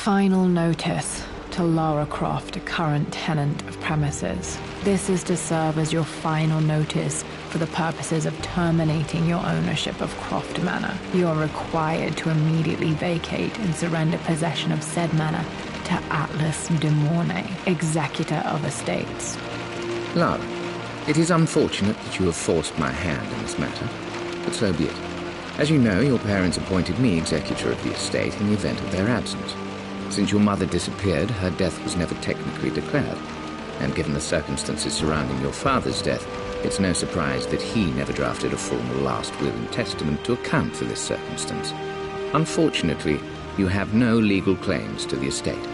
Final notice to Lara Croft, a current tenant of premises. This is to serve as your final notice for the purposes of terminating your ownership of Croft Manor. You are required to immediately vacate and surrender possession of said manor to Atlas de Mornay, executor of estates. Lara, it is unfortunate that you have forced my hand in this matter, but so be it. As you know, your parents appointed me executor of the estate in the event of their absence. Since your mother disappeared, her death was never technically declared. And given the circumstances surrounding your father's death, it's no surprise that he never drafted a formal last will and testament to account for this circumstance. Unfortunately, you have no legal claims to the estate.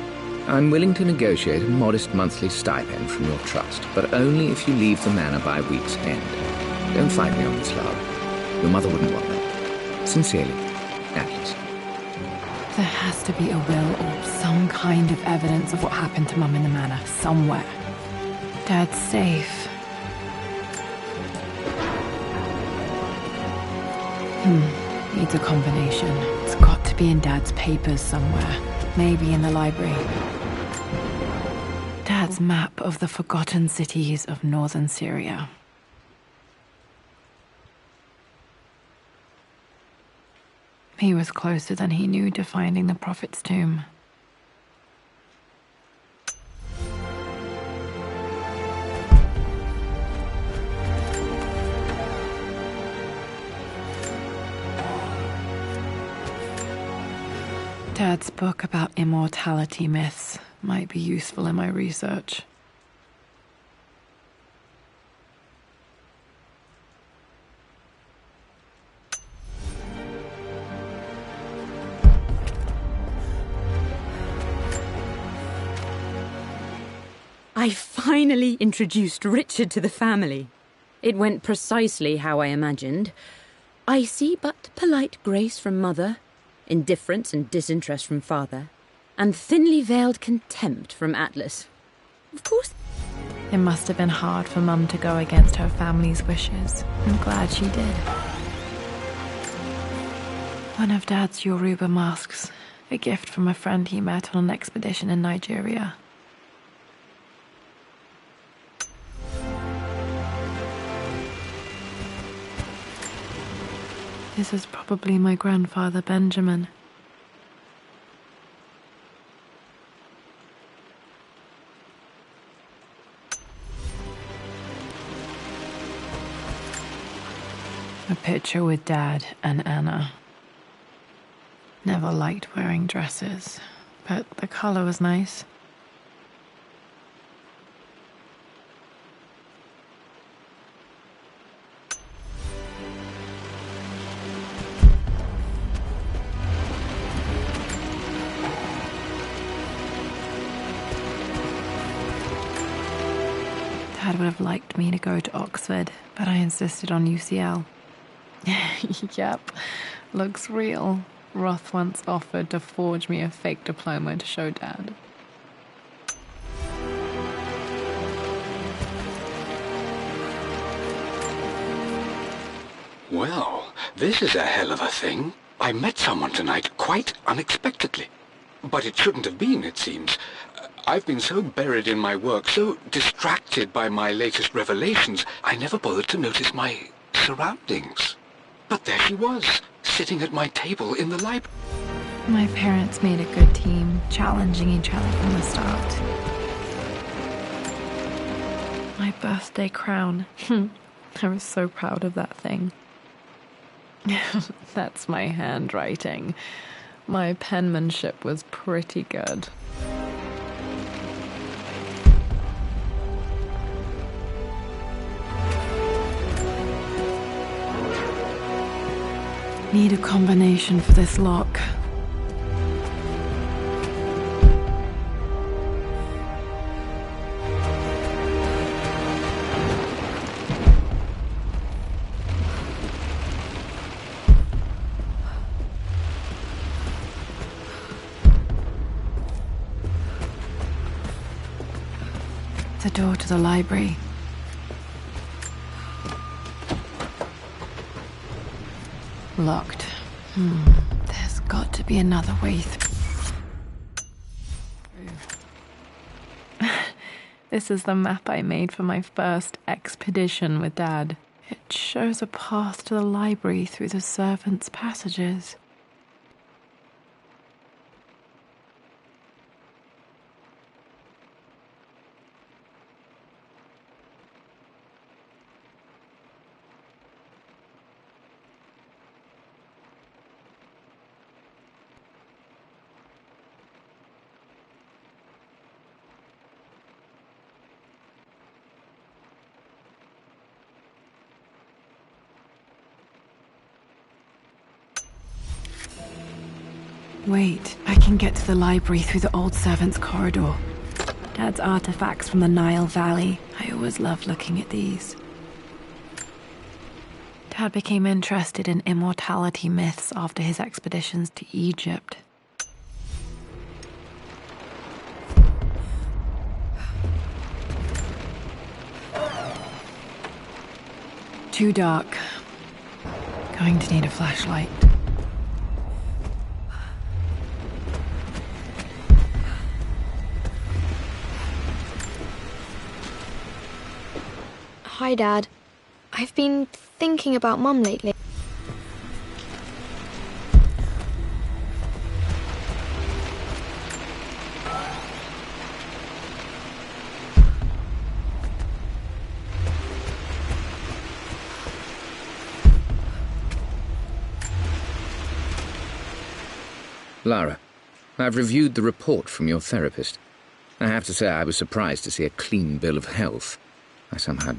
I'm willing to negotiate a modest monthly stipend from your trust, but only if you leave the manor by week's end. Don't fight me on this, Lara. Your mother wouldn't want that. Sincerely, Atlas. There has to be a will or some kind of evidence of what happened to Mum in the manor, somewhere. Dad's safe. Needs a combination. It's got to be in Dad's papers somewhere. Maybe in the library. Dad's map of the forgotten cities of northern Syria. He was closer than he knew to finding the Prophet's tomb. Dad's book about immortality myths might be useful in my research. I finally introduced Richard to the family. It went precisely how I imagined. Icy but polite grace from mother, indifference and disinterest from father, and thinly veiled contempt from Atlas. Of course. It must have been hard for Mum to go against her family's wishes. I'm glad she did. One of Dad's Yoruba masks, a gift from a friend he met on an expedition in Nigeria. This is probably my grandfather, Benjamin. A picture with Dad and Anna. Never liked wearing dresses, but the color was nice. Dad would have liked me to go to Oxford, but I insisted on UCL. Yep, looks real. Roth once offered to forge me a fake diploma to show Dad. Well, this is a hell of a thing. I met someone tonight quite unexpectedly. But it shouldn't have been, it seems. I've been so buried in my work, so distracted by my latest revelations, I never bothered to notice my surroundings. But there she was, sitting at my table in the library. My parents made a good team, challenging each other from the start. My birthday crown. I was so proud of that thing. That's my handwriting. My penmanship was pretty good. Need a combination for this lock. The door to the library. Locked. There's got to be another way through. This is the map I made for my first expedition with Dad. It shows a path to the library through the servants' passages. Wait, I can get to the library through the old servants' corridor. Dad's artifacts from the Nile Valley. I always loved looking at these. Dad became interested in immortality myths after his expeditions to Egypt. Too dark. Going to need a flashlight. Hi, Dad. I've been thinking about Mum lately. Lara, I've reviewed the report from your therapist. I have to say I was surprised to see a clean bill of health. I somehow...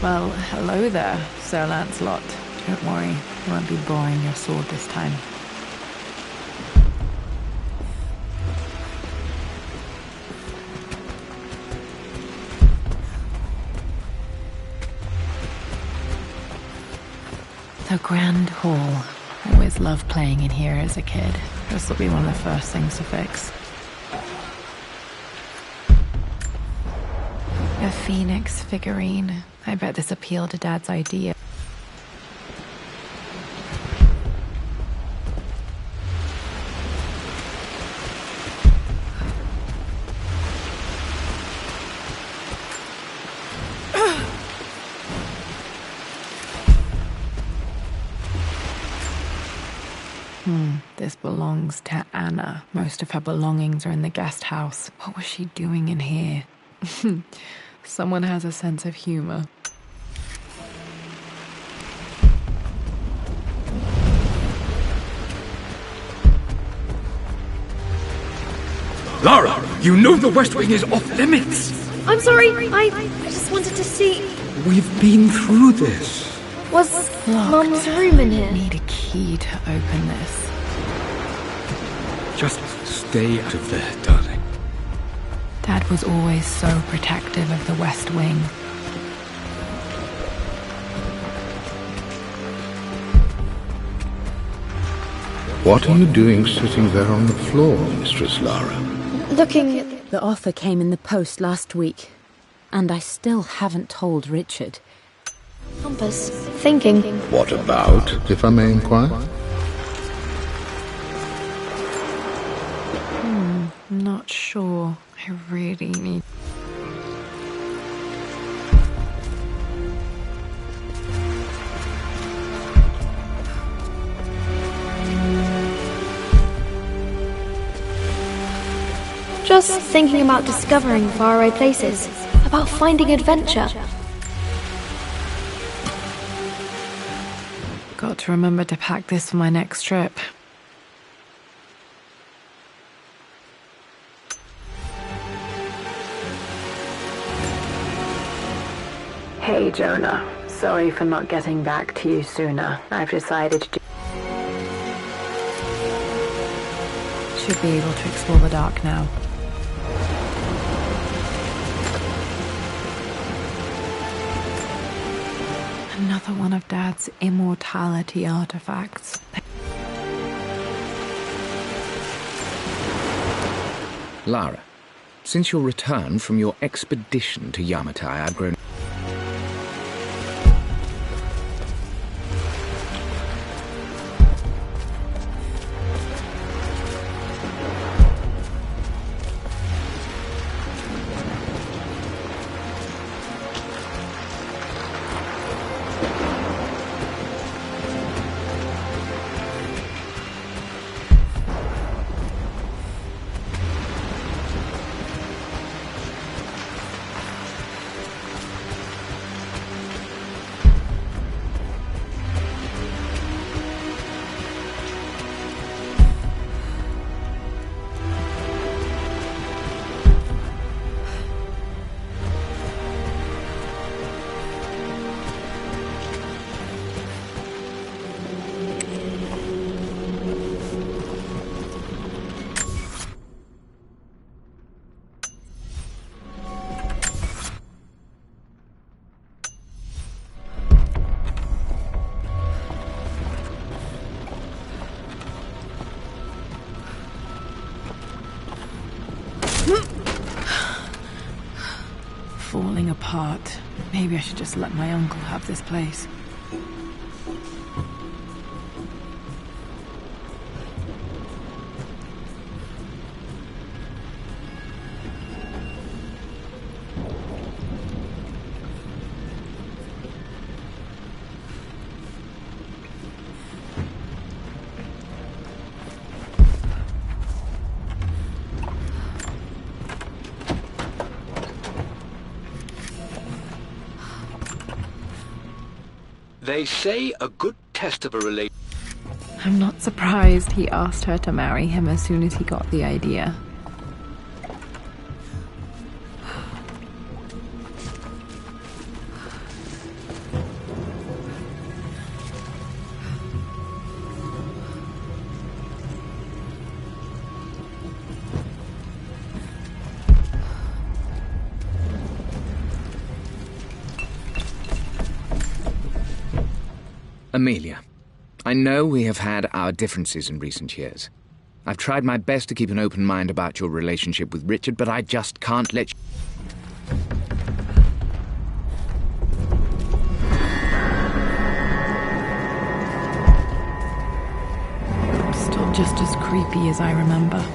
Well, hello there, Sir Lancelot. Don't worry, you won't be boring your sword this time. The Grand Hall. Always loved playing in here as a kid. This will be one of the first things to fix. A phoenix figurine. I bet this appealed to Dad's idea. This belongs to Anna. Most of her belongings are in the guest house. What was she doing in here? Someone has a sense of humor. Lara, you know the West Wing is off limits. I'm sorry, I just wanted to see... We've been through this. Was Locked. Mum's room in here? Need a key to open this. Just stay out of there, darling. Dad was always so protective of the West Wing. What are you doing sitting there on the floor, Mistress Lara? Looking at... The offer came in the post last week, and I still haven't told Richard. Compass. Thinking. What about, if I may inquire? I'm not sure. I really need... Just thinking about discovering faraway places. About finding adventure. Got to remember to pack this for my next trip. Hey, Jonah. Sorry for not getting back to you sooner. I've decided to... Should be able to explore the dark now. Another one of Dad's immortality artifacts. Lara, since your return from your expedition to Yamatai, I've grown... apart. Maybe I should just let my uncle have this place. They say a good test of a relationship. I'm not surprised he asked her to marry him as soon as he got the idea. Amelia, I know we have had our differences in recent years. I've tried my best to keep an open mind about your relationship with Richard, but I just can't let you... Still just as creepy as I remember.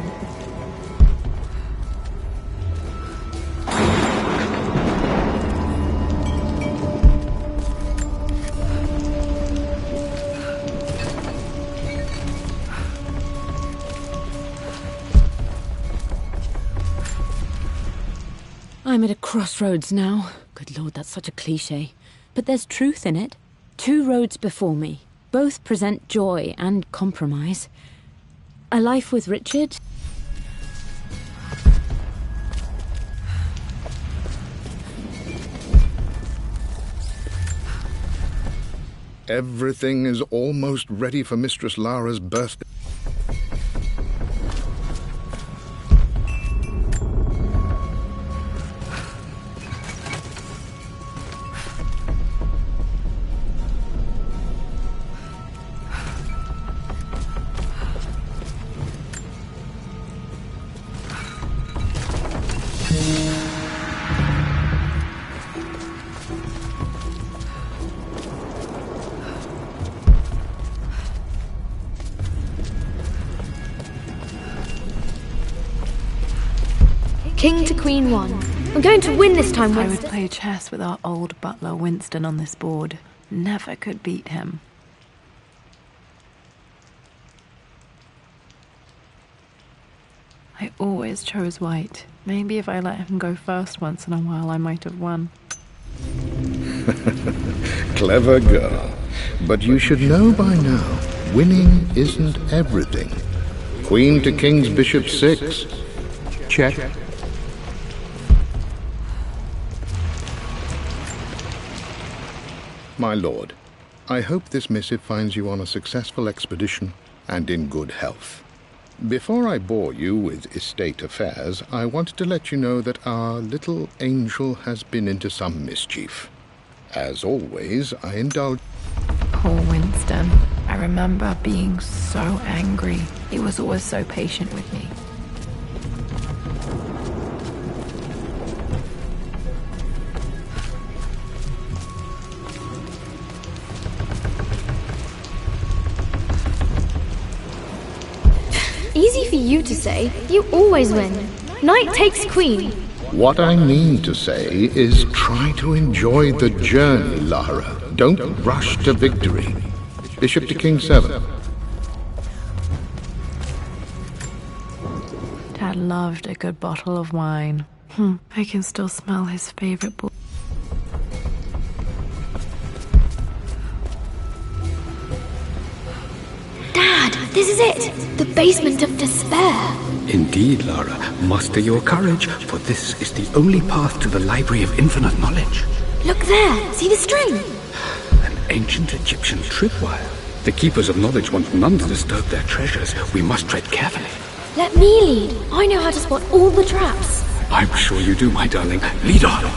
I'm at a crossroads now. Good Lord, that's such a cliché. But there's truth in it. 2 roads before me. Both present joy and compromise. A life with Richard. Everything is almost ready for Mistress Lara's birthday. King to Queen 1. I'm going to win this time, I would Winston. play chess with our old butler Winston on this board. Never could beat him. I always chose white. Maybe if I let him go first once in a while, I might have won. Clever girl. But you should know by now, winning isn't everything. Queen to King's Bishop 6. Check. My lord, I hope this missive finds you on a successful expedition and in good health. Before I bore you with estate affairs, I wanted to let you know that our little angel has been into some mischief. As always, I indulge... Poor Winston. I remember being so angry. He was always so patient with me. Easy for you to say. You always win. Knight takes queen. What I mean to say is try to enjoy the journey, Lara. Don't rush to victory. Bishop to King 7. Dad loved a good bottle of wine. I can still smell his favorite book. Dad, this is it. The basement of despair. Indeed, Lara. Muster your courage, for this is the only path to the Library of Infinite Knowledge. Look there. See the string? An ancient Egyptian tripwire. The Keepers of Knowledge want none to disturb their treasures. We must tread carefully. Let me lead. I know how to spot all the traps. I'm sure you do, my darling. Lead on.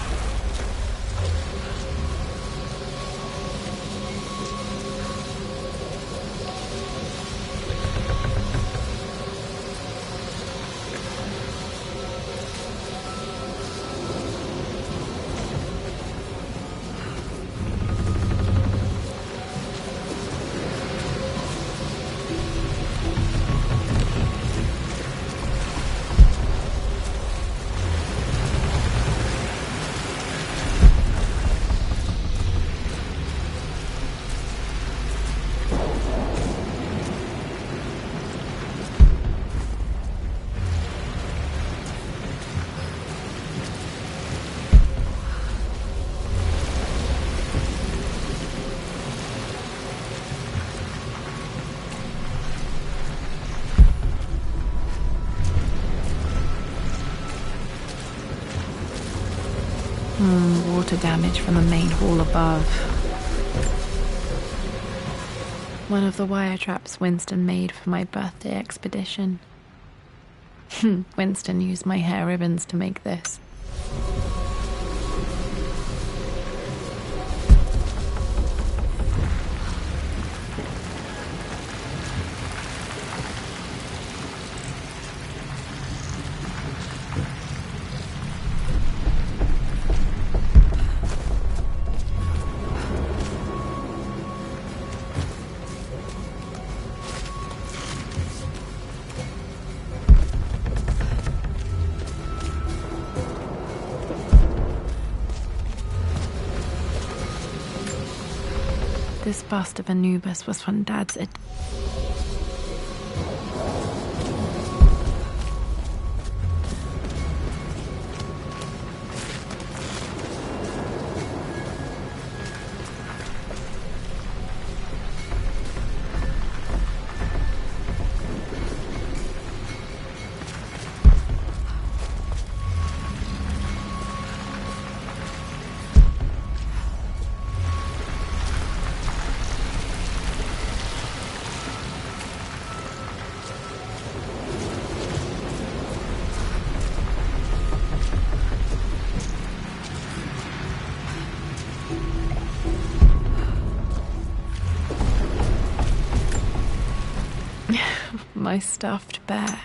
water damage from the main hall above. One of the wire traps Winston made for my birthday expedition. Winston used my hair ribbons to make this. This bust of Anubis was from Dad's. My stuffed bear.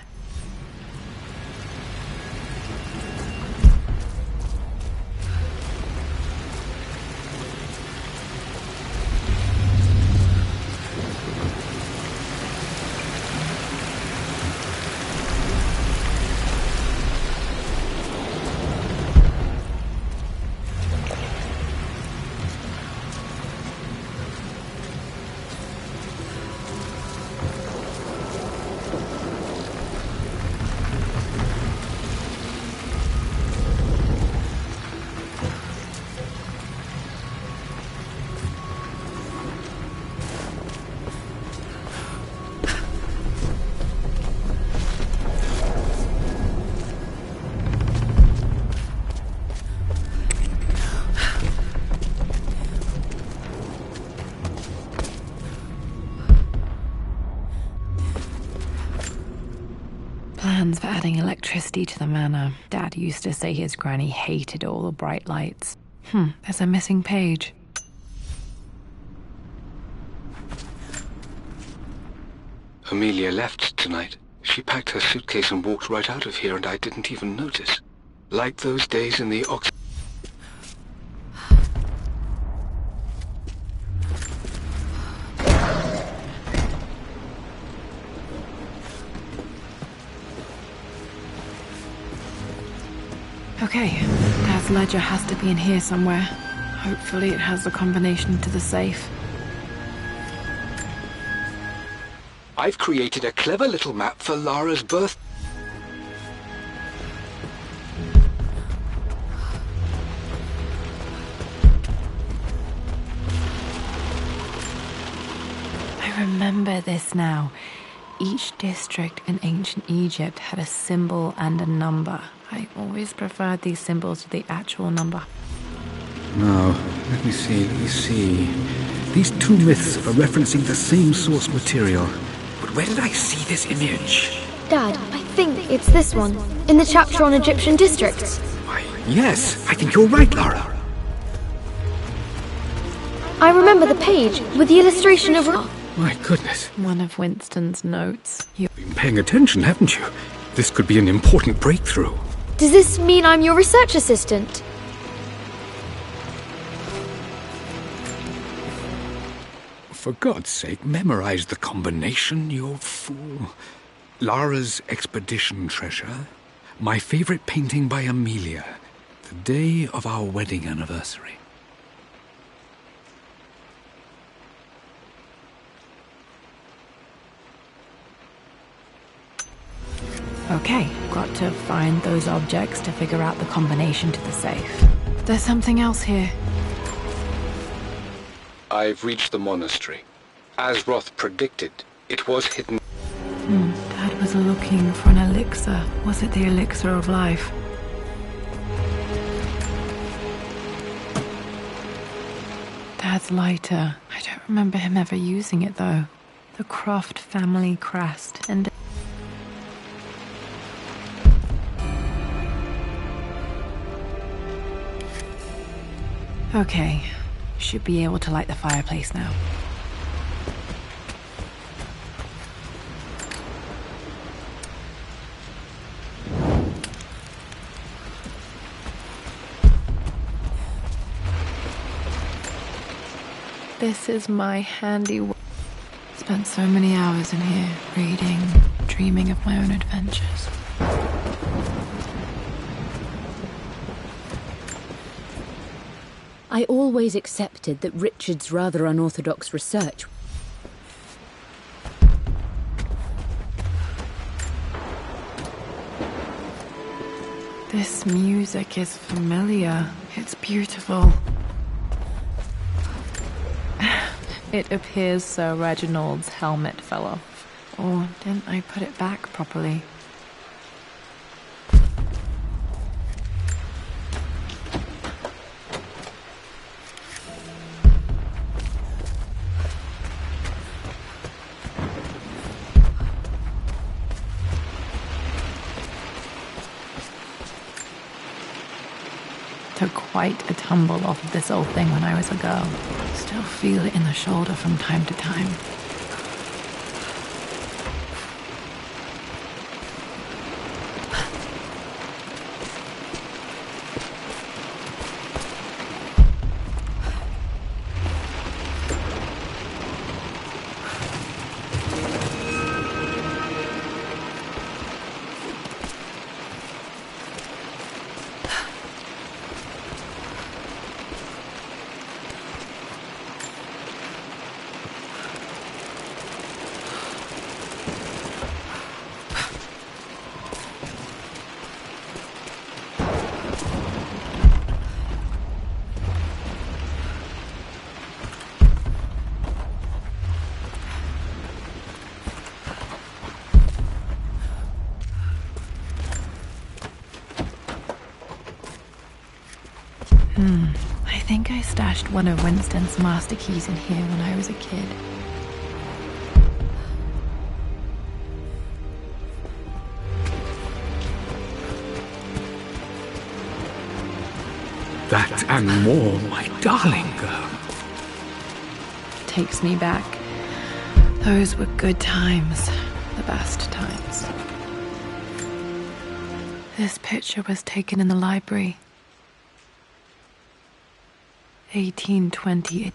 Plans for adding electricity to the manor. Dad used to say his granny hated all the bright lights. There's a missing page. Amelia left tonight. She packed her suitcase and walked right out of here, and I didn't even notice. Like those days in the Okay, Dad's ledger has to be in here somewhere. Hopefully it has the combination to the safe. I've created a clever little map for Lara's birth. I remember this now. Each district in ancient Egypt had a symbol and a number. I always preferred these symbols to the actual number. Now, let me see. These two myths are referencing the same source material. But where did I see this image? Dad, I think it's this one, in the chapter on Egyptian districts. Why, yes, I think you're right, Lara. I remember the page with the illustration of... My goodness. One of Winston's notes. You've been paying attention, haven't you? This could be an important breakthrough. Does this mean I'm your research assistant? For God's sake, memorize the combination, you fool. Lara's expedition treasure, my favorite painting by Amelia, the day of our wedding anniversary. Okay, got to find those objects to figure out the combination to the safe. There's something else here. I've reached the monastery. As Roth predicted, it was hidden. Dad was looking for an elixir. Was it the elixir of life? Dad's lighter. I don't remember him ever using it, though. The Croft family crest and... Okay. Should be able to light the fireplace now. This is my handiwork. Spent so many hours in here, reading, dreaming of my own adventures. I always accepted that Richard's rather unorthodox research. This music is familiar. It's beautiful. It appears Sir Reginald's helmet fell off. Or didn't I put it back properly? Took quite a tumble off of this old thing when I was a girl. Still feel it in the shoulder from time to time. I think I stashed one of Winston's master keys in here when I was a kid. That and more, my darling girl. Takes me back. Those were good times. The best times. This picture was taken in the library. 1828.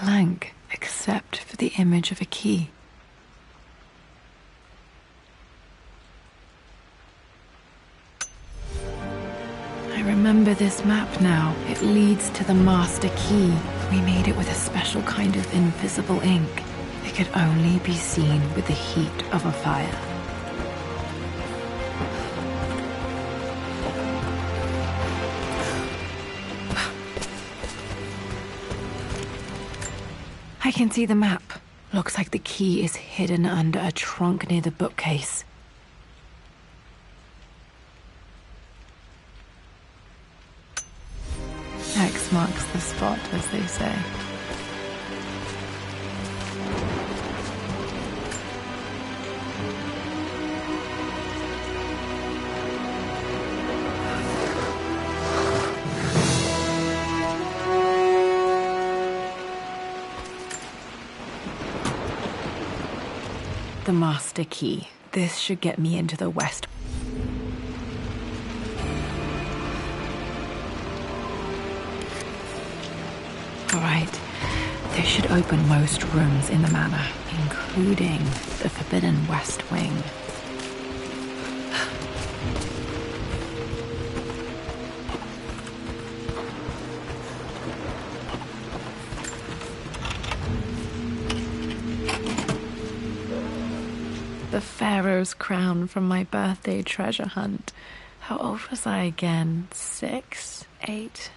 Blank, except for the image of a key. I remember this map now. It leads to the master key. We made it with a special kind of invisible ink. It could only be seen with the heat of a fire. I can see the map. Looks like the key is hidden under a trunk near the bookcase. X marks the spot, as they say. The master key. This should get me into the west. Alright, this should open most rooms in the manor, including the forbidden west wing. The Pharaoh's crown from my birthday treasure hunt. How old was I again? 6? 8?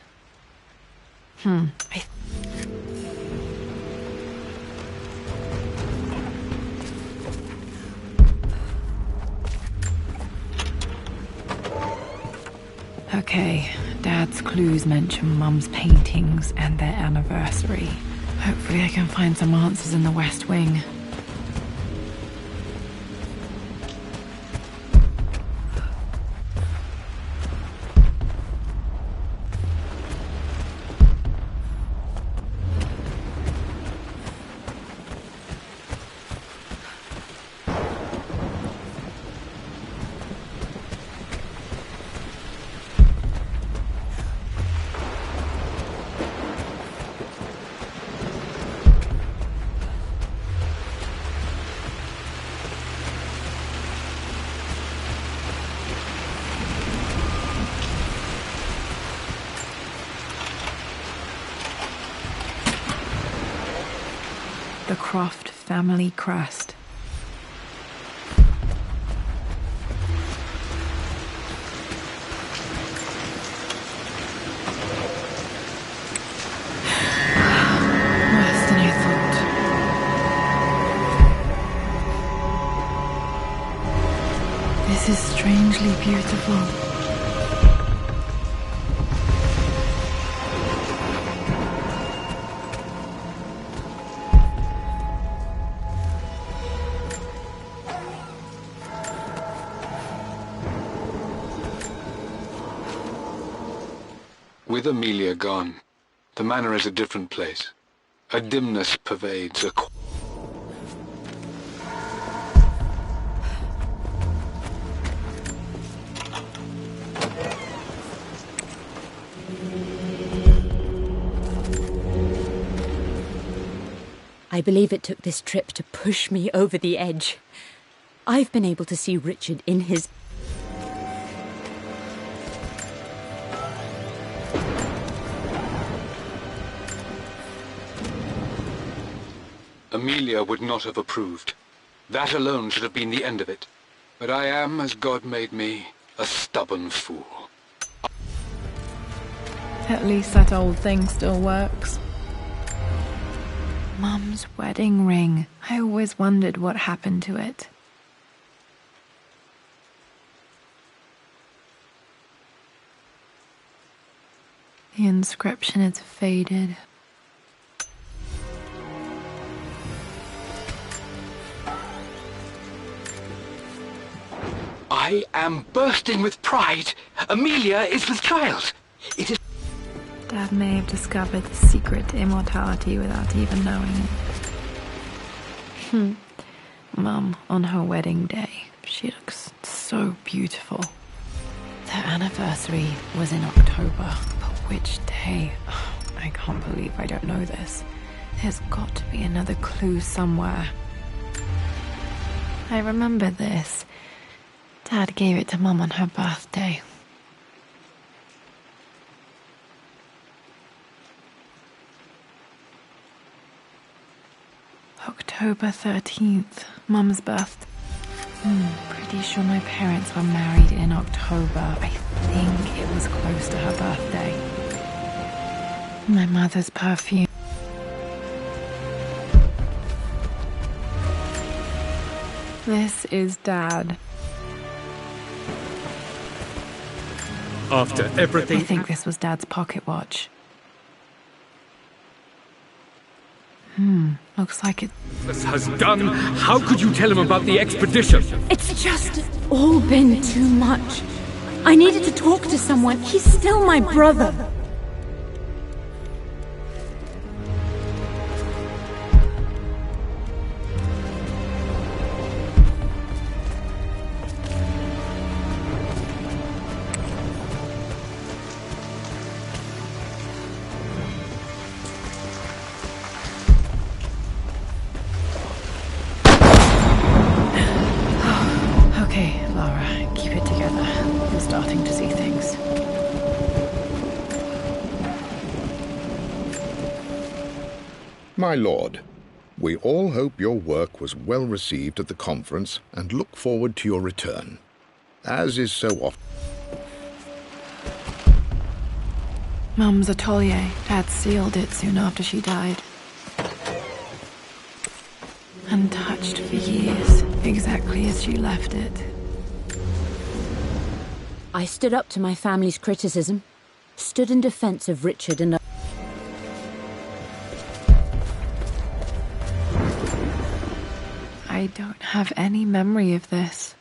Okay, Dad's clues mention Mum's paintings and their anniversary. Hopefully I can find some answers in the West Wing. The Croft family crest. Worse than I thought. This is strangely beautiful. With Amelia gone, the manor is a different place. A dimness pervades a... I believe it took this trip to push me over the edge. I've been able to see Richard in his... Amelia would not have approved. That alone should have been the end of it. But I am, as God made me, a stubborn fool. At least that old thing still works. Mum's wedding ring. I always wondered what happened to it. The inscription is faded. I am bursting with pride. Amelia is with child. It is... Dad may have discovered the secret to immortality without even knowing it. Mum, on her wedding day, she looks so beautiful. Their anniversary was in October, but which day? Oh, I can't believe I don't know this. There's got to be another clue somewhere. I remember this. Dad gave it to Mum on her birthday. October 13th, Mum's birthday. Pretty sure my parents were married in October. I think it was close to her birthday. My mother's perfume. This is Dad. After everything... I think this was Dad's pocket watch. Looks like it... This has done. How could you tell him about the expedition? It's just all been too much. I needed to talk to someone. He's still my brother. Okay, Lara, keep it together. I'm starting to see things. My lord, we all hope your work was well received at the conference and look forward to your return. As is so often... Mum's atelier. Dad sealed it soon after she died. Untouched for years, exactly as she left it. I stood up to my family's criticism, stood in defense of Richard and... I don't have any memory of this.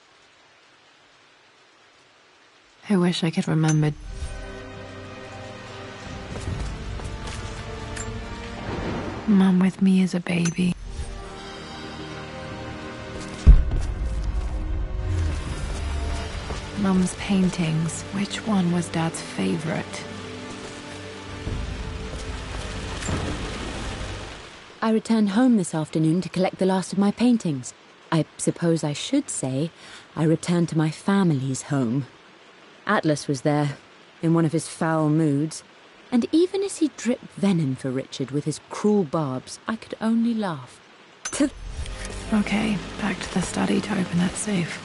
I wish I could remember. Mum with me as a baby. Mum's paintings. Which one was Dad's favorite? I returned home this afternoon to collect the last of my paintings. I suppose I should say I returned to my family's home. Atlas was there, in one of his foul moods, and even as he dripped venom for Richard with his cruel barbs, I could only laugh. Okay, back to the study to open that safe.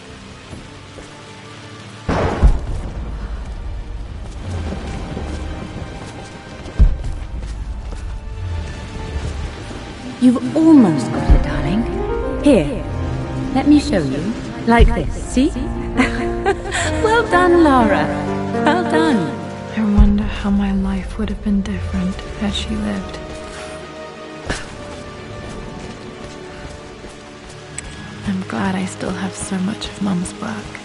You've almost got it, darling. Here, let me show you. Like this, see? Well done, Lara. Well done. I wonder how my life would have been different had she lived. I'm glad I still have so much of Mum's work.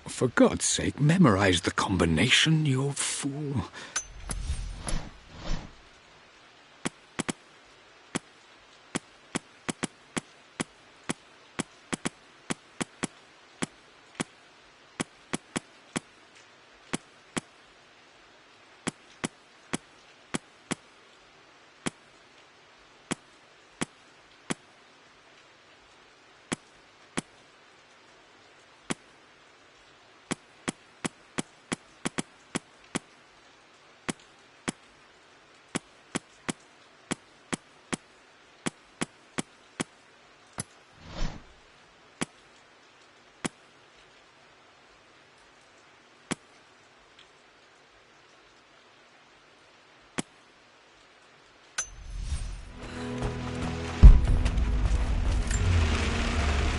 For God's sake, memorize the combination, you fool.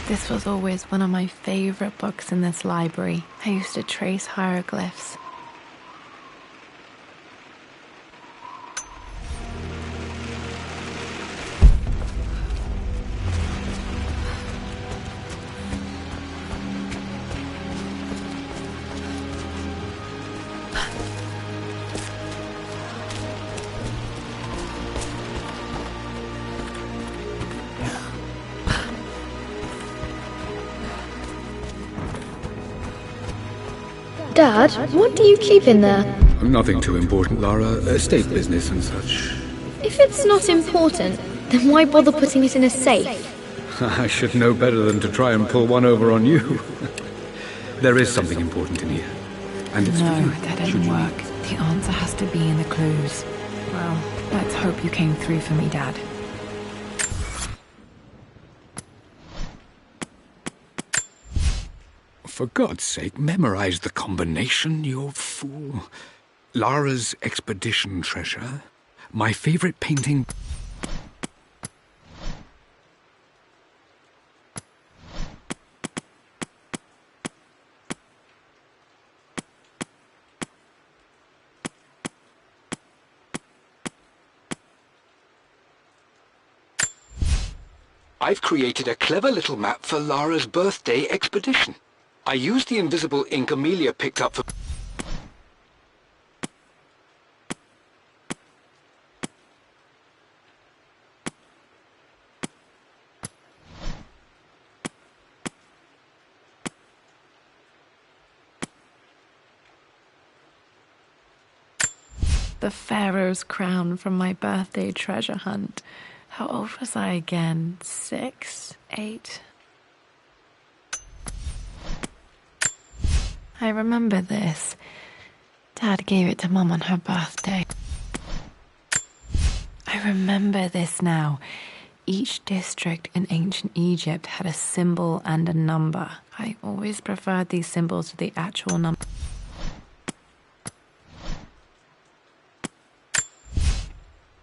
This was always one of my favorite books in this library. I used to trace hieroglyphs. Dad, Dad, what do you keep in there? Nothing too important, Lara. Estate business and such. If it's not important, then why bother putting it in a safe? I should know better than to try and pull one over on you. There is something important in here. And it's for No, you. that didn't work. The answer has to be in the clues. Well, let's hope you came through for me, Dad. For God's sake, memorize the combination, you fool. Lara's expedition treasure. My favorite painting... I've created a clever little map for Lara's birthday expedition. I used the invisible ink Amelia picked up for... The Pharaoh's crown from my birthday treasure hunt. How old was I again? 6? 8? I remember this. Dad gave it to Mum on her birthday. I remember this now. Each district in ancient Egypt had a symbol and a number. I always preferred these symbols to the actual number.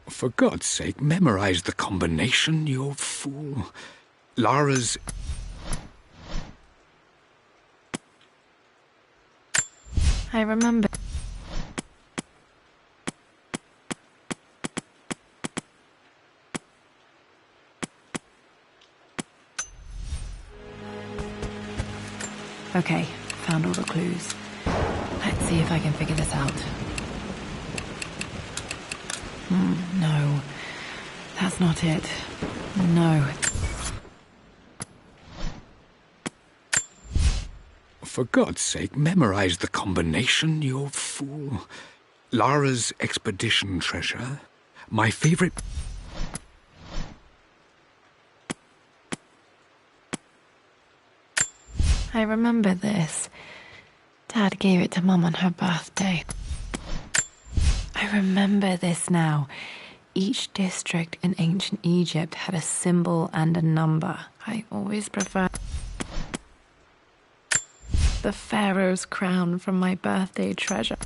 For God's sake, memorize the combination, you fool. Lara's... I remember. Okay, found all the clues. Let's see if I can figure this out. No, that's not it. No. For God's sake, memorize the combination, you fool. Lara's expedition treasure. My favorite... I remember this. Dad gave it to Mum on her birthday. I remember this now. Each district in ancient Egypt had a symbol and a number. I always preferred the Pharaoh's crown from my birthday treasure.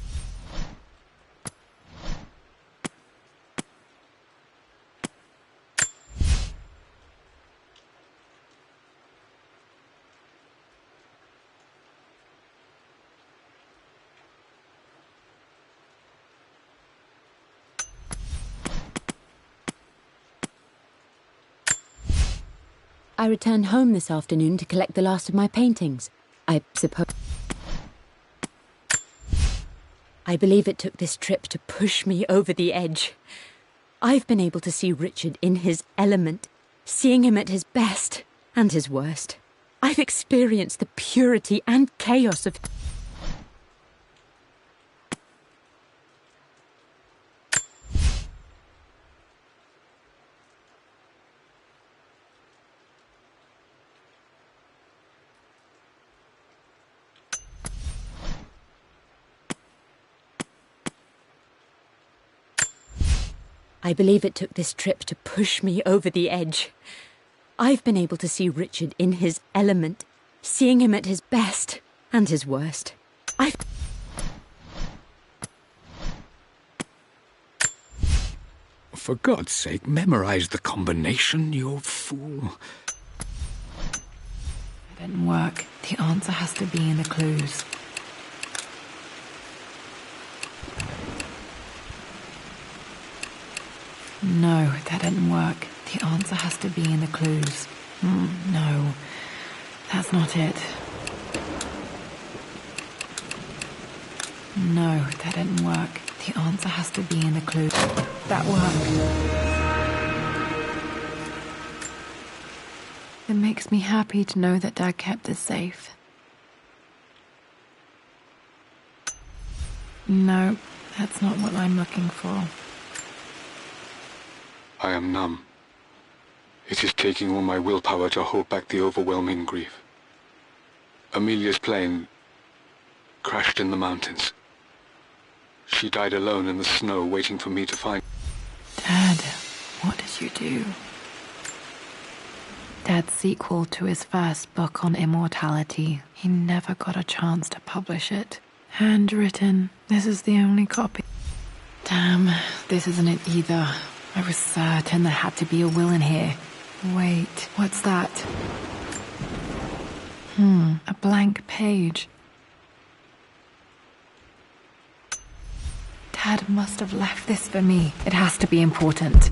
I returned home this afternoon to collect the last of my paintings. I believe it took this trip to push me over the edge. I've been able to see Richard in his element, seeing him at his best and his worst. I've experienced the purity and chaos of... I believe it took this trip to push me over the edge. I've been able to see Richard in his element, seeing him at his best and his worst. For God's sake, memorize the combination, you fool. It didn't work. The answer has to be in the clues. No, that didn't work. The answer has to be in the clues. No, that's not it. No, that didn't work. The answer has to be in the clues. That worked. It makes me happy to know that Dad kept it safe. No, that's not what I'm looking for. I am numb. It is taking all my willpower to hold back the overwhelming grief. Amelia's plane crashed in the mountains. She died alone in the snow, waiting for me to find... Dad, what did you do? Dad's sequel to his first book on immortality. He never got a chance to publish it. Handwritten. This is the only copy. Damn, this isn't it either. I was certain there had to be a will in here. Wait, what's that? A blank page. Dad must have left this for me. It has to be important.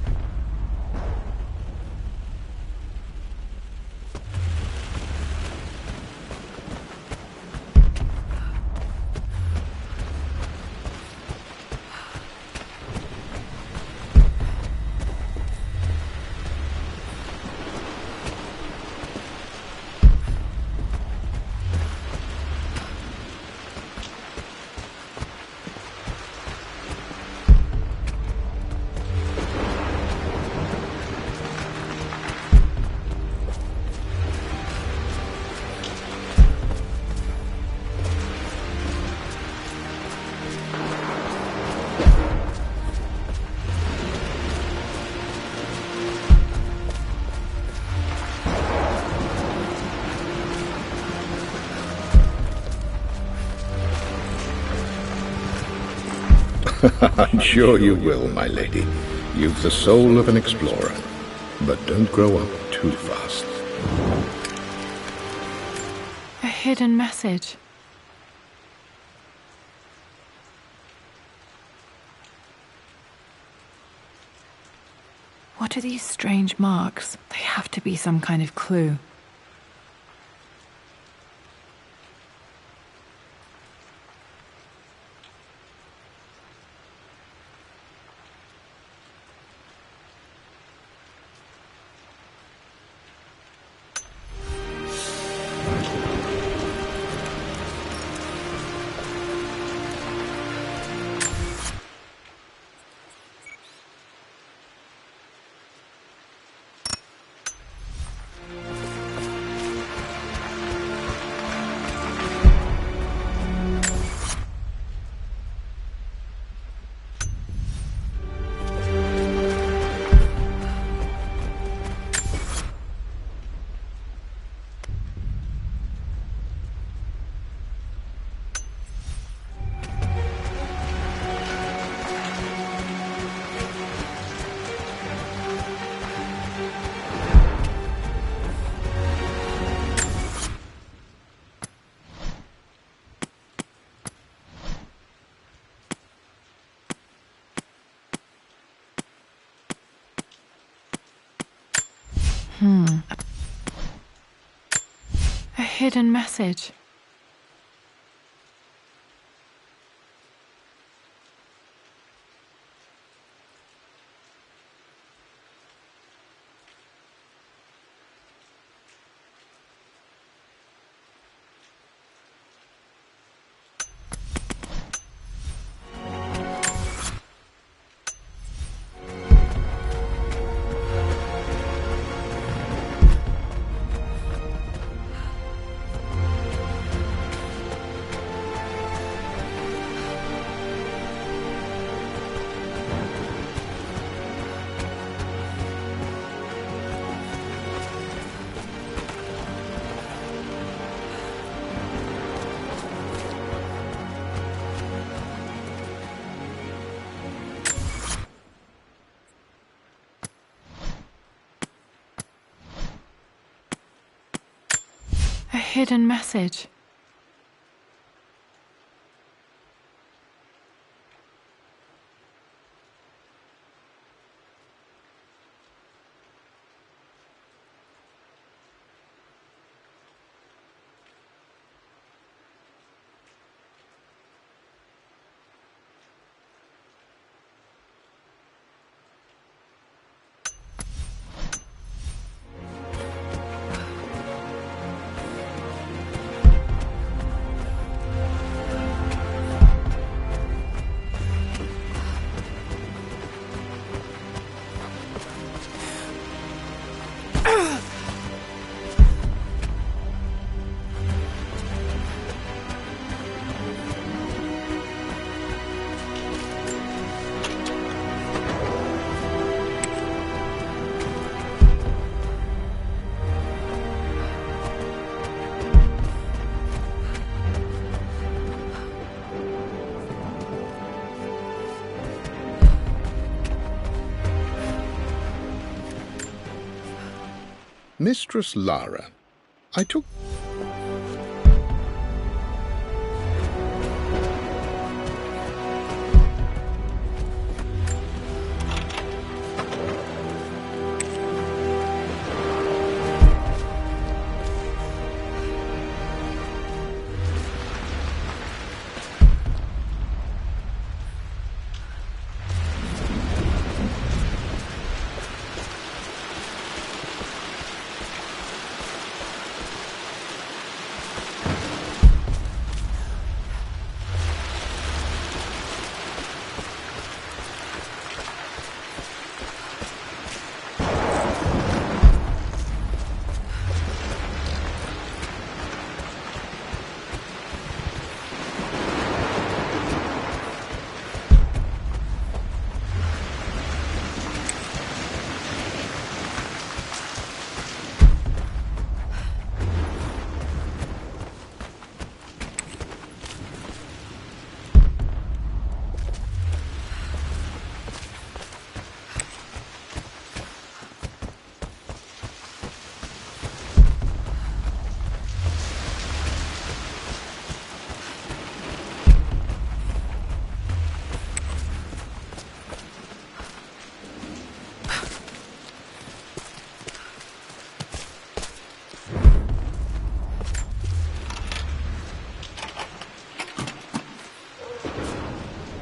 I'm sure you will, my lady. You've the soul of an explorer. But don't grow up too fast. A hidden message. What are these strange marks? They have to be some kind of clue. A hidden message. A hidden message. Mistress Lara, I took...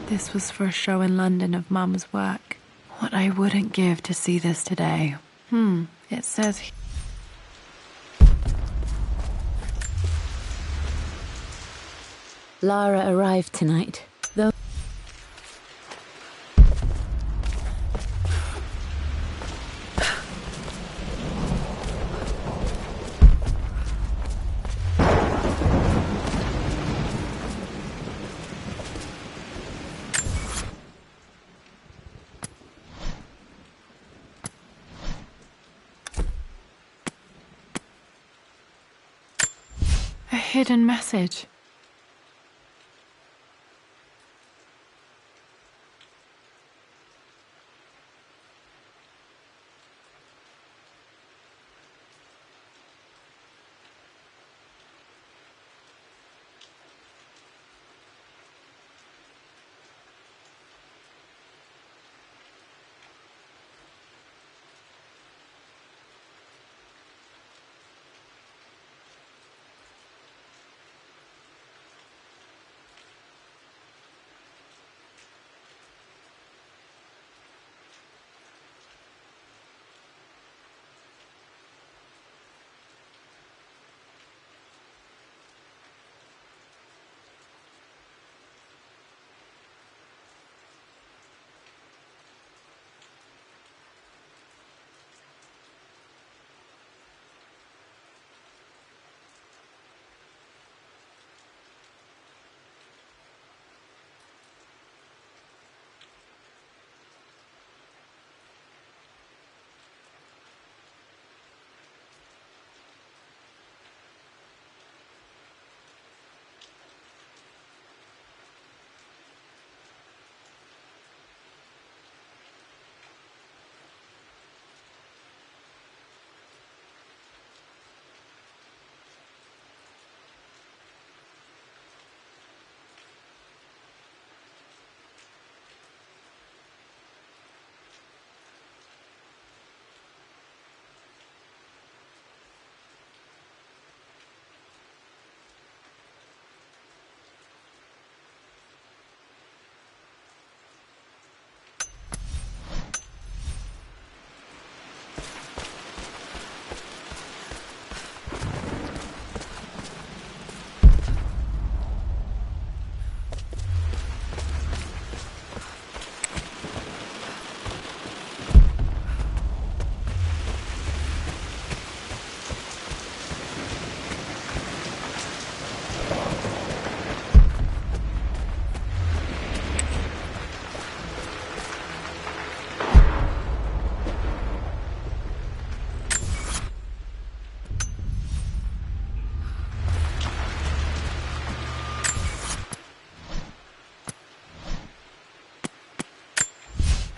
This was for a show in London of Mum's work. What I wouldn't give to see this today. It says... Lara arrived tonight, though... A hidden message.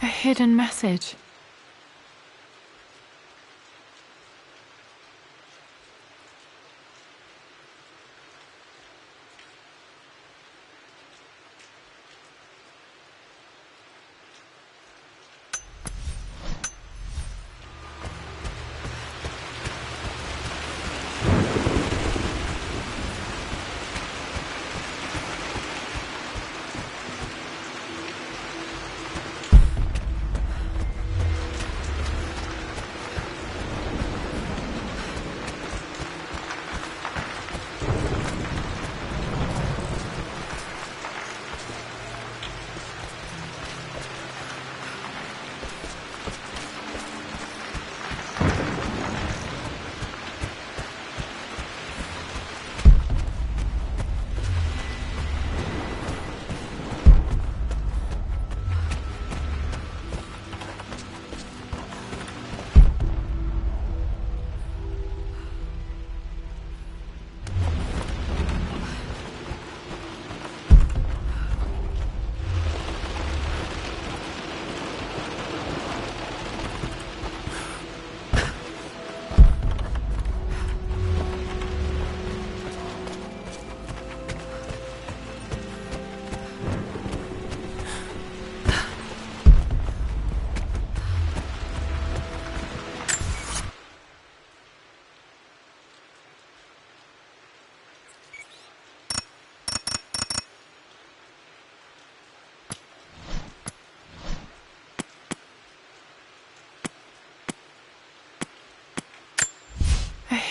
A hidden message.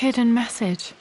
hidden message.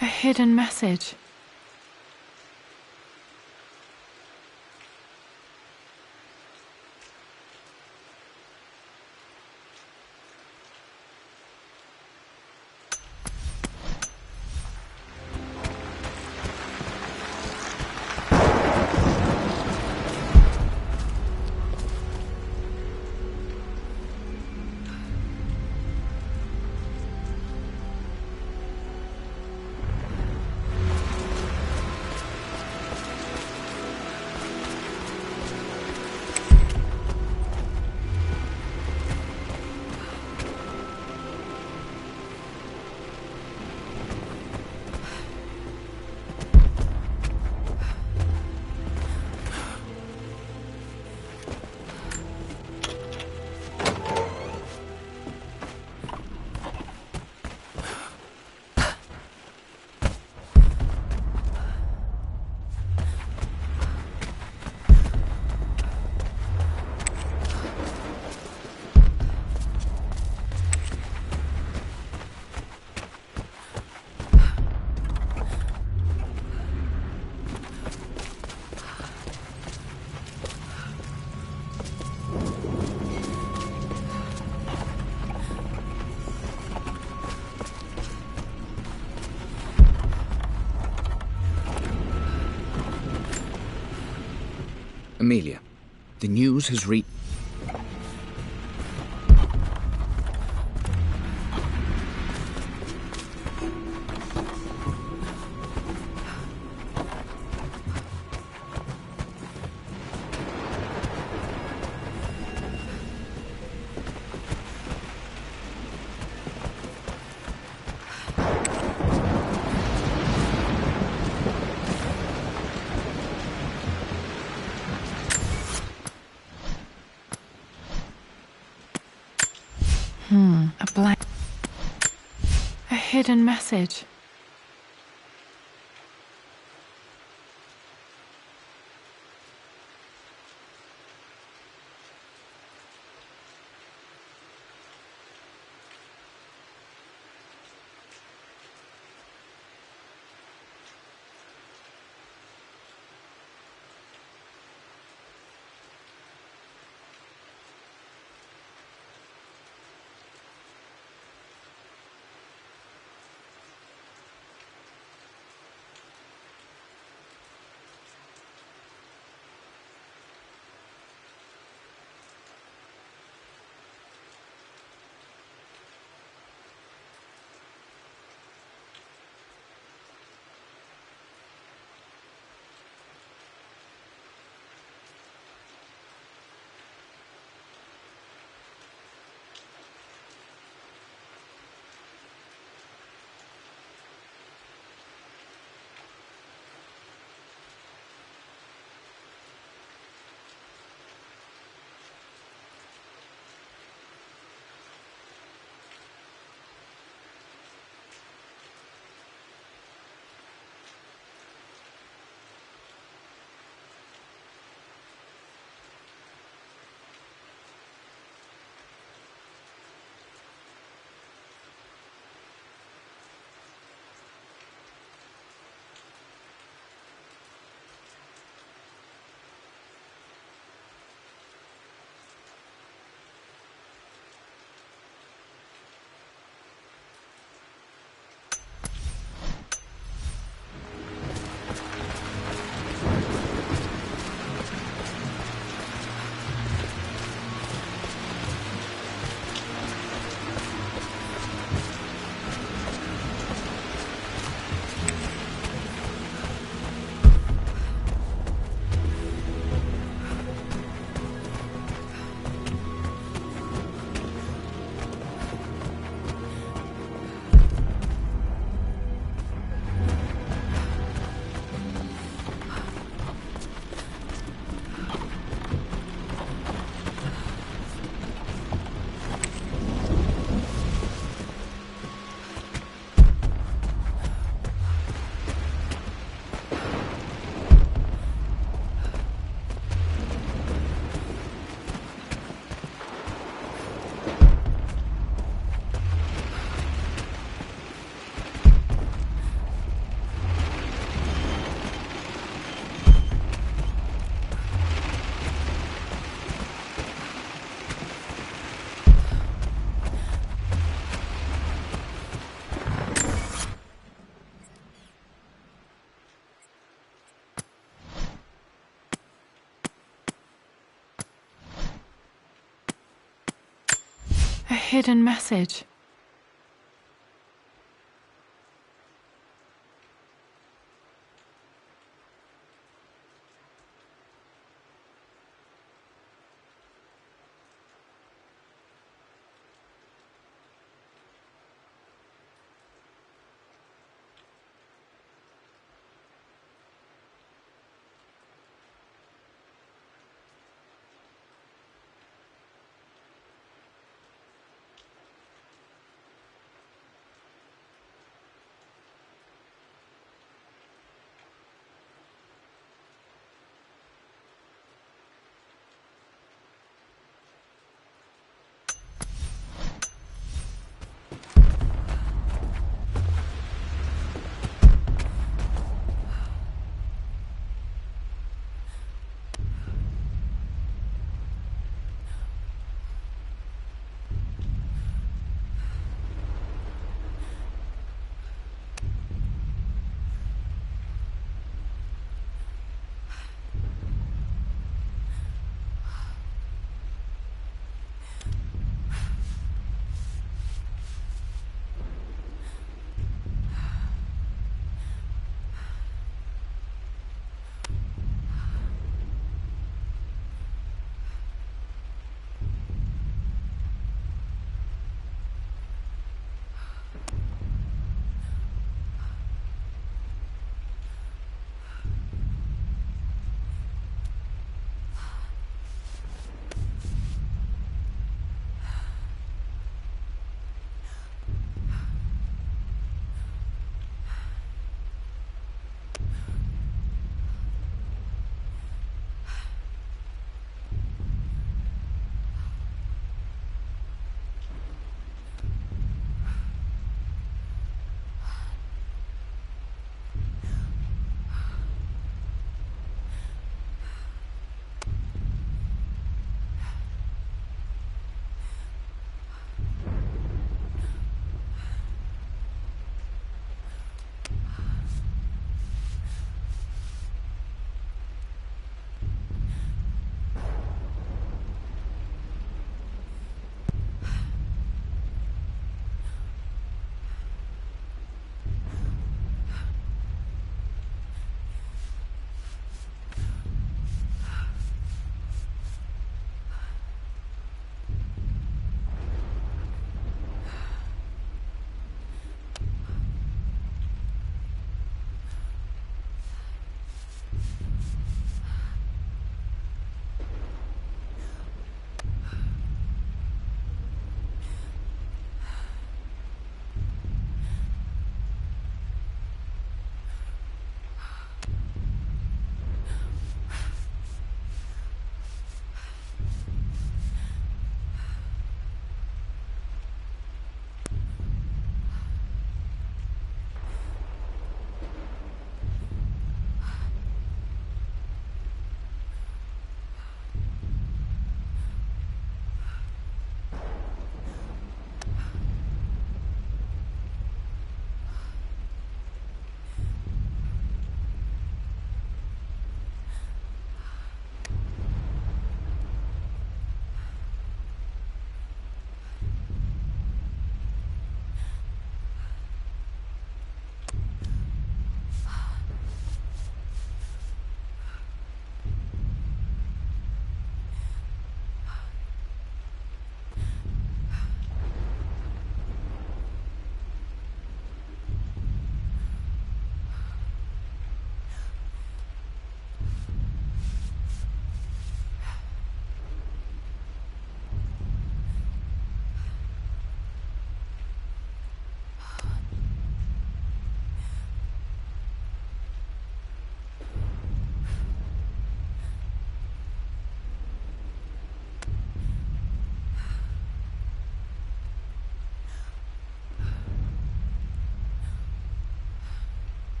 A hidden message. Amelia, the news has reached... A hidden message. a hidden message.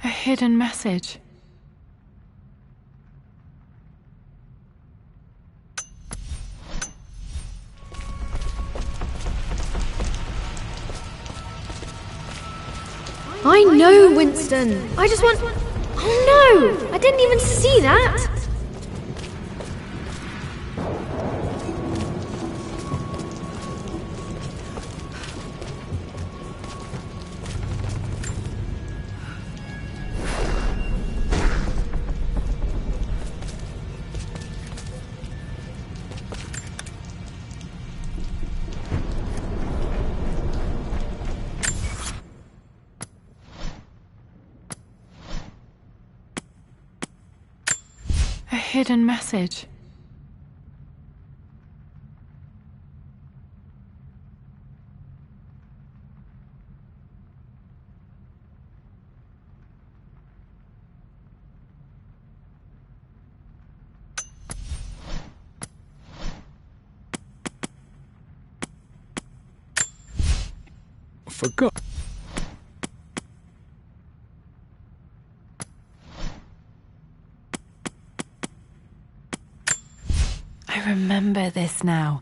A hidden message. I know, Winston. I just want... Oh no! I didn't even see that! A hidden message. Forgot. I remember this now.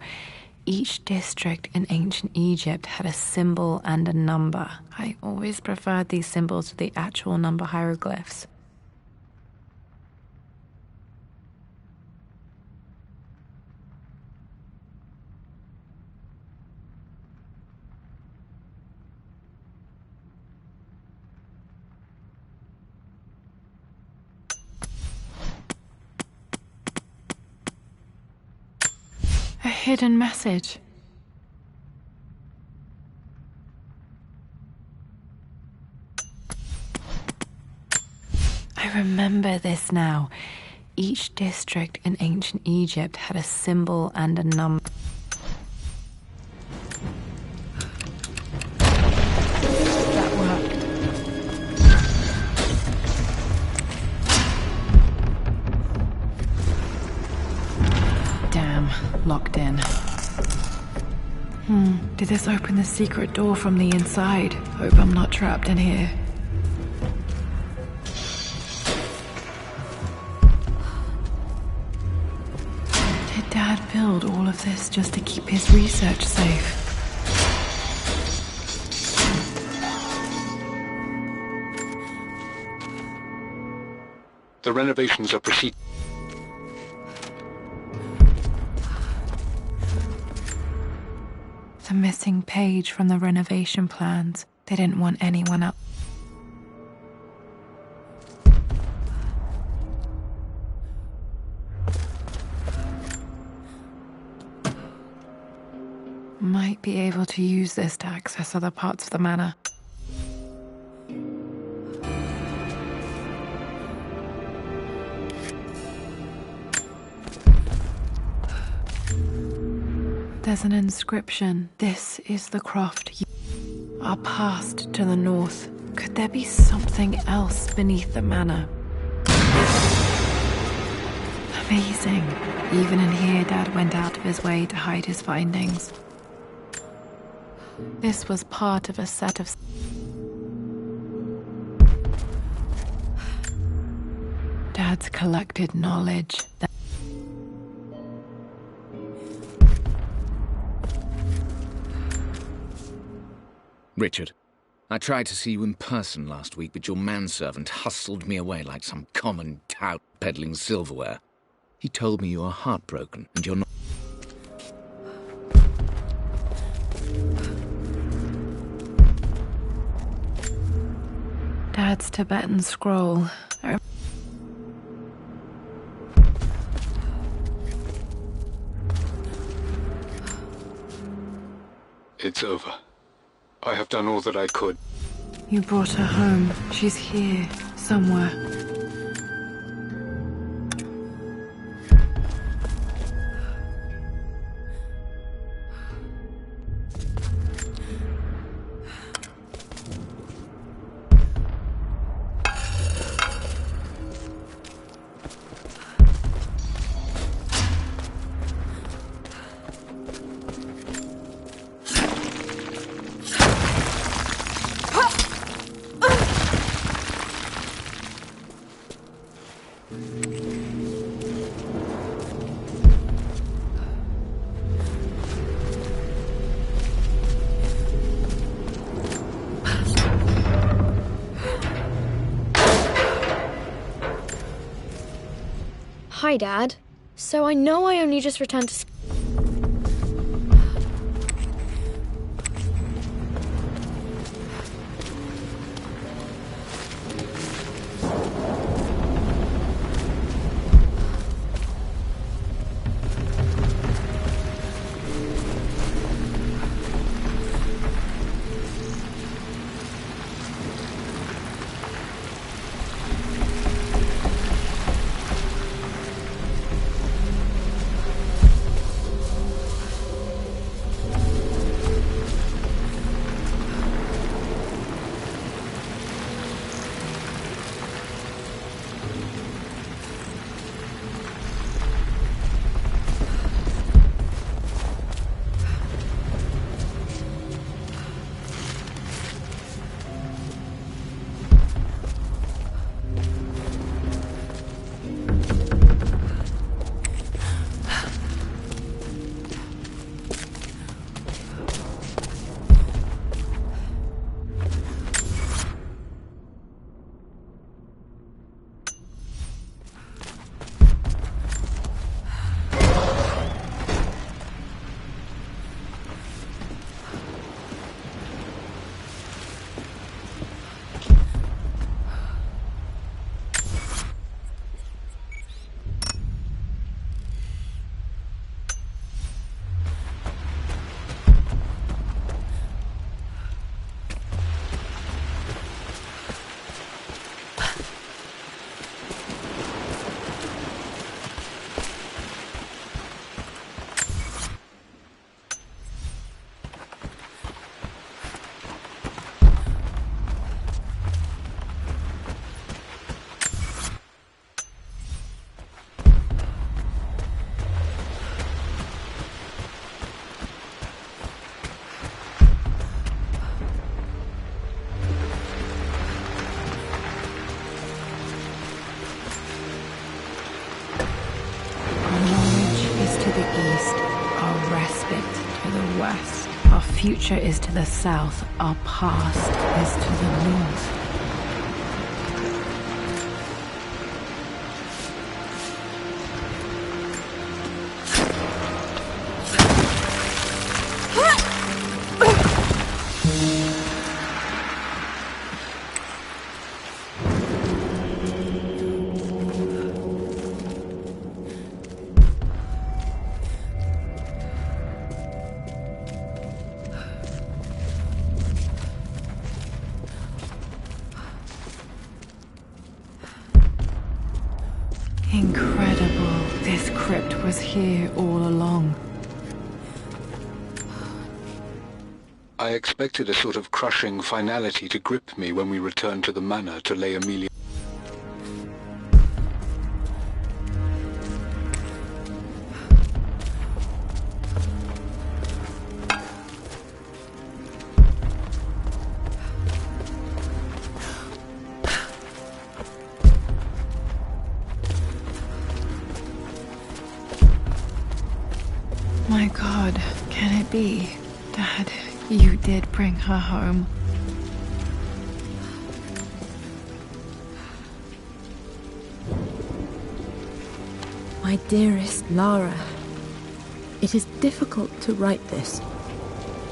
Each district in ancient Egypt had a symbol and a number. I always preferred these symbols to the actual number hieroglyphs. A hidden message. I remember this now. Each district in ancient Egypt had a symbol and a number. That worked. Damn, locked in. Did this open the secret door from the inside? Hope I'm not trapped in here. Did Dad build all of this just to keep his research safe? The renovations are proceeding. The missing page from the renovation plans. They didn't want anyone else. Might be able to use this to access other parts of the manor. There's an inscription. This is the croft. Our past to the north. Could there be something else beneath the manor? Amazing. Even in here, Dad went out of his way to hide his findings. This was part of a set of... Dad's collected knowledge that... Richard, I tried to see you in person last week, but your manservant hustled me away like some common tout peddling silverware. He told me you are heartbroken and you're not... Dad's Tibetan scroll. It's over. I have done all that I could. You brought her home. She's here, somewhere. Hi, Dad. So I know I only just returned to school. Our future is to the south, our past is to the north. Incredible. This crypt was here all along. I expected a sort of crushing finality to grip me when we returned to the manor to lay Amelia. My God, can it be? Dad, you did bring her home. My dearest Lara, it is difficult to write this,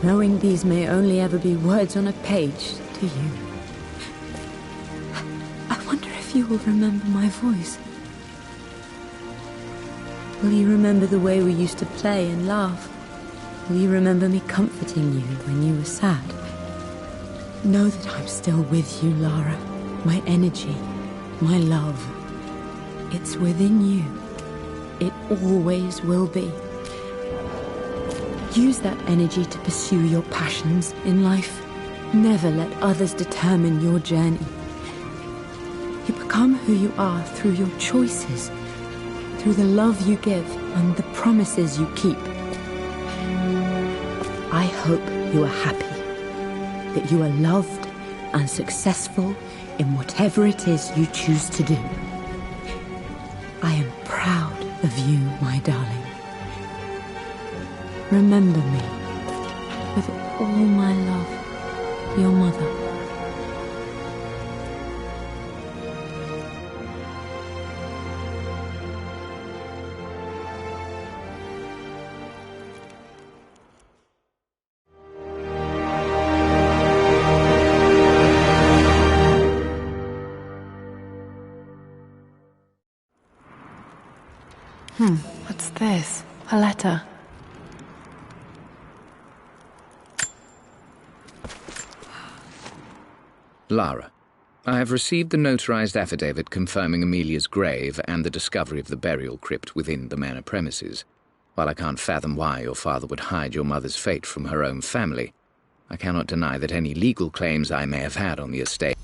knowing these may only ever be words on a page to you. I wonder if you will remember my voice. Will you remember the way we used to play and laugh? Will you remember me comforting you when you were sad? Know that I'm still with you, Lara. My energy, my love. It's within you. It always will be. Use that energy to pursue your passions in life. Never let others determine your journey. You become who you are through your choices, through the love you give and the promises you keep. I hope you are happy, that you are loved and successful in whatever it is you choose to do. I am proud of you, my darling. Remember me, with all my love, your mother. What's this? A letter. Lara, I have received the notarized affidavit confirming Amelia's grave and the discovery of the burial crypt within the manor premises. While I can't fathom why your father would hide your mother's fate from her own family, I cannot deny that any legal claims I may have had on the estate...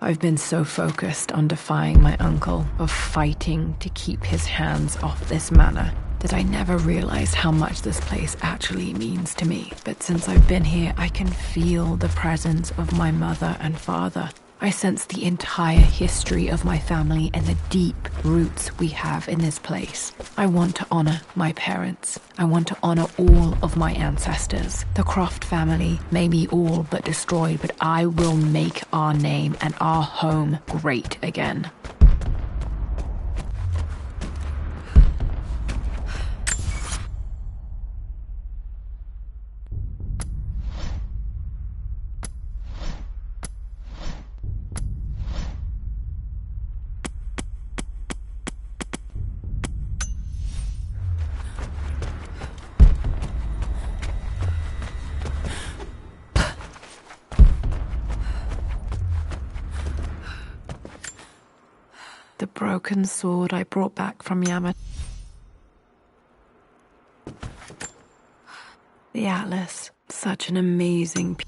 I've been so focused on defying my uncle, of fighting to keep his hands off this manor, that I never realized how much this place actually means to me. But since I've been here, I can feel the presence of my mother and father. I sense the entire history of my family and the deep roots we have in this place. I want to honor my parents. I want to honor all of my ancestors. The Croft family may be all but destroyed, but I will make our name and our home great again. The broken sword I brought back from Yama. The atlas, such an amazing piece.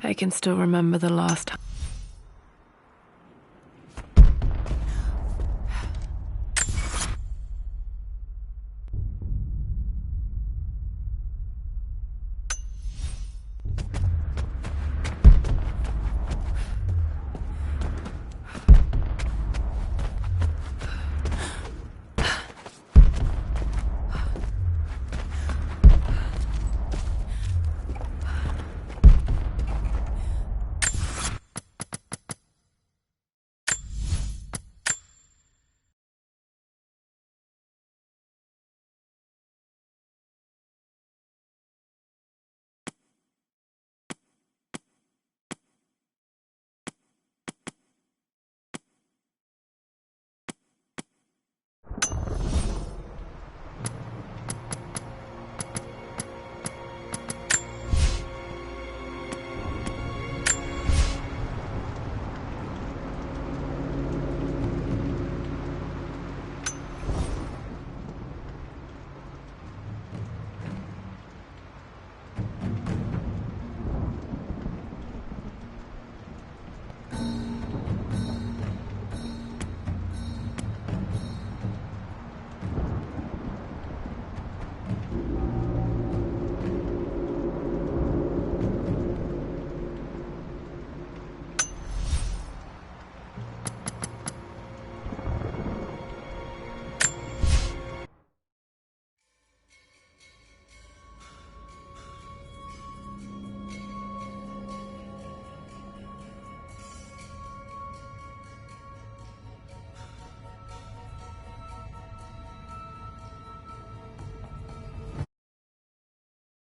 I can still remember the last time.